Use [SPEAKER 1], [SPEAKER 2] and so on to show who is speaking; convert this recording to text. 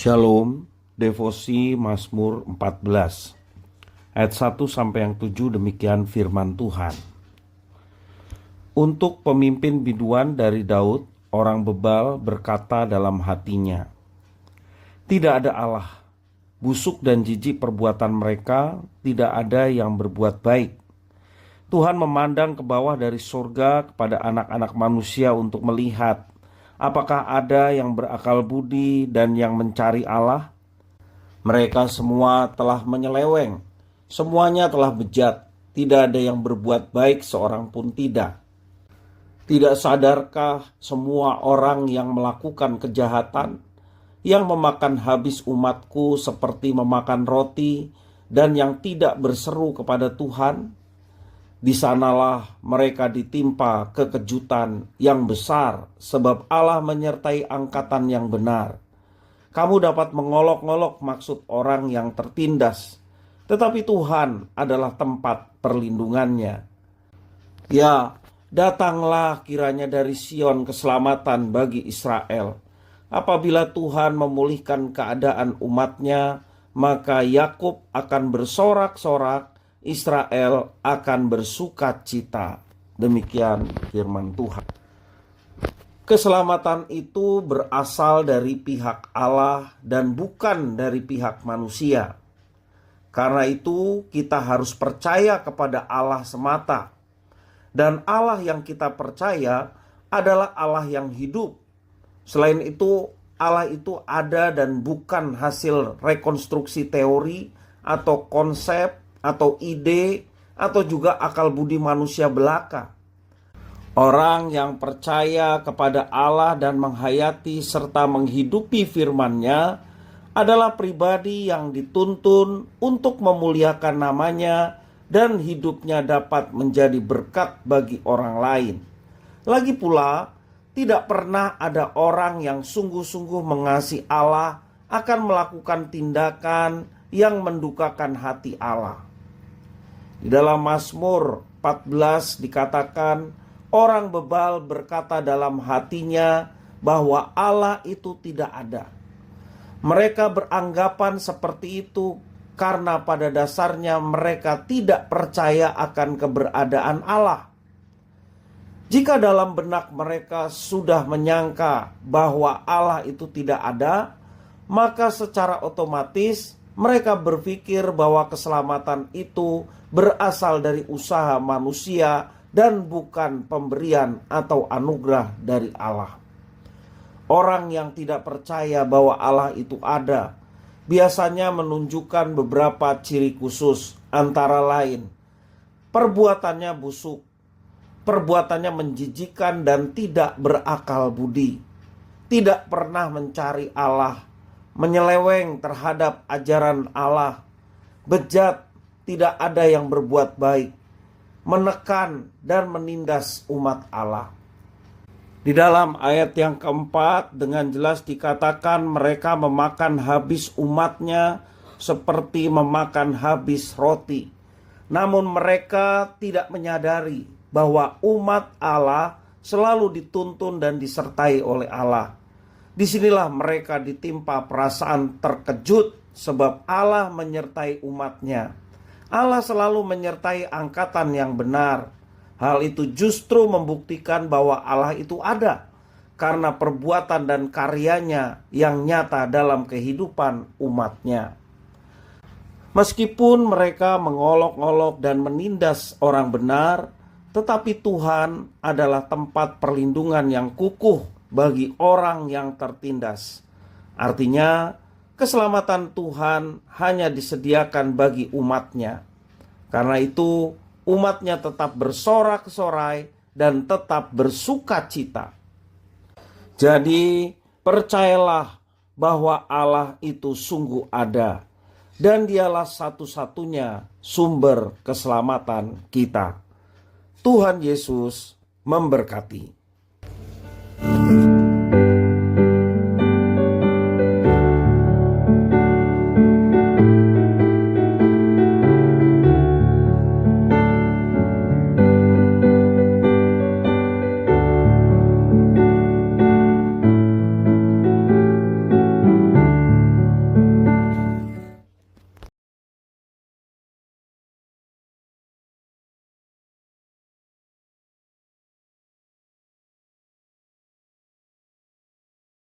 [SPEAKER 1] Shalom, devosi Mazmur 14 ayat 1 sampai yang 7. Demikian firman Tuhan. Untuk pemimpin biduan dari Daud, orang bebal berkata dalam hatinya, tidak ada Allah, busuk dan jijik perbuatan mereka, tidak ada yang berbuat baik. Tuhan memandang ke bawah dari surga kepada anak-anak manusia untuk melihat apakah ada yang berakal budi dan yang mencari Allah. Mereka semua telah menyeleweng, semuanya telah bejat, tidak ada yang berbuat baik seorang pun tidak. Tidak sadarkah semua orang yang melakukan kejahatan, yang memakan habis umatku seperti memakan roti, dan yang tidak berseru kepada Tuhan? Di sanalah mereka ditimpa kekejutan yang besar, sebab Allah menyertai angkatan yang benar. Kamu dapat mengolok-olok maksud orang yang tertindas, tetapi Tuhan adalah tempat perlindungannya. Ya, datanglah kiranya dari Sion keselamatan bagi Israel. Apabila Tuhan memulihkan keadaan umatnya, maka Yakub akan bersorak-sorak, Israel akan bersukacita. Demikian firman Tuhan. Keselamatan itu berasal dari pihak Allah dan bukan dari pihak manusia. Karena itu kita harus percaya kepada Allah semata. Dan Allah yang kita percaya adalah Allah yang hidup. Selain itu, Allah itu ada dan bukan hasil rekonstruksi teori atau konsep atau ide atau juga akal budi manusia belaka. Orang yang percaya kepada Allah dan menghayati serta menghidupi firman-Nya adalah pribadi yang dituntun untuk memuliakan namanya dan hidupnya dapat menjadi berkat bagi orang lain. Lagi pula, tidak pernah ada orang yang sungguh-sungguh mengasihi Allah akan melakukan tindakan yang mendukakan hati Allah. Di dalam Mazmur 14 dikatakan, orang bebal berkata dalam hatinya bahwa Allah itu tidak ada. Mereka beranggapan seperti itu karena pada dasarnya mereka tidak percaya akan keberadaan Allah. Jika dalam benak mereka sudah menyangka bahwa Allah itu tidak ada, maka secara otomatis mereka berpikir bahwa keselamatan itu berasal dari usaha manusia dan bukan pemberian atau anugerah dari Allah. Orang yang tidak percaya bahwa Allah itu ada biasanya menunjukkan beberapa ciri khusus, antara lain perbuatannya busuk, perbuatannya menjijikkan dan tidak berakal budi, tidak pernah mencari Allah, menyeleweng terhadap ajaran Allah, bejat, tidak ada yang berbuat baik, menekan dan menindas umat Allah. Di dalam ayat yang keempat dengan jelas dikatakan mereka memakan habis umatnya seperti memakan habis roti. Namun mereka tidak menyadari bahwa umat Allah selalu dituntun dan disertai oleh Allah. Disinilah mereka ditimpa perasaan terkejut sebab Allah menyertai umatnya. Allah selalu menyertai angkatan yang benar. Hal itu justru membuktikan bahwa Allah itu ada karena perbuatan dan karyanya yang nyata dalam kehidupan umatnya. Meskipun mereka mengolok-olok dan menindas orang benar, tetapi Tuhan adalah tempat perlindungan yang kukuh bagi orang yang tertindas. Artinya, keselamatan Tuhan hanya disediakan bagi umatnya. Karena itu, umatnya tetap bersorak-sorai dan tetap bersukacita. Jadi, percayalah bahwa Allah itu sungguh ada dan Dialah satu-satunya sumber keselamatan kita. Tuhan Yesus memberkati.